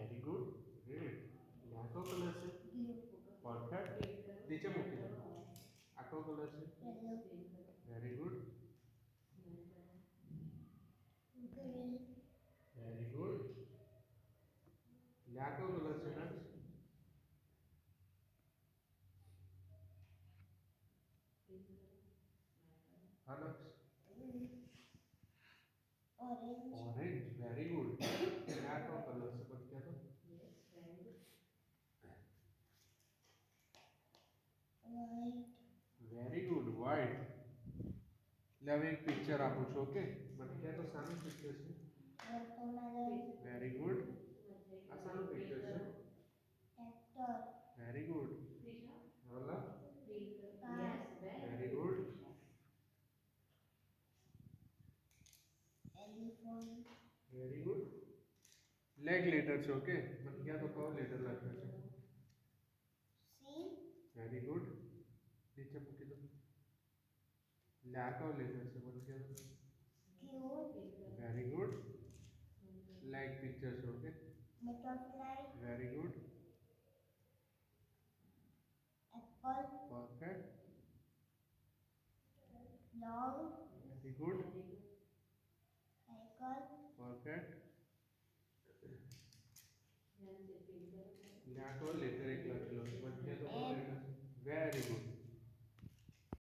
very good great આ કયો colour છે પરફેક્ટ નીચે મૂકી દો આ કયો કલર છે વેરી ગુડ વેરી ગુડ આ કયો કલર છે નક્ષ હા નક્ષ ઓરેન્જ વેરી ગુડ આ કયો કલર છે બચ્ચા તો વેરી ગુડ વ્હાઈટ એટલે હવે એક પિક્ચર આપું છું ઓકે બચ્ચા તો સાનું પિક્ચર છે વેરી ગુડ આ સાનું પિક્ચર છે વેરી ગુડ હલા વેરી ગુડ વેરી ગુડ લેગ લેટર છે ઓકે બચ્ચા તો કયો લેટર લખ્યો છે વેરી ગુડ નીચે મૂકી દો લા કયો લેટર છે બચ્ચા વેરી ગુડ લાઈક પિક્ચર છે okay very good perfect very good perfect લા કયો લેટર એક લખેલો છે બચ્ચા તો કયો લેટર વેરી ગુડ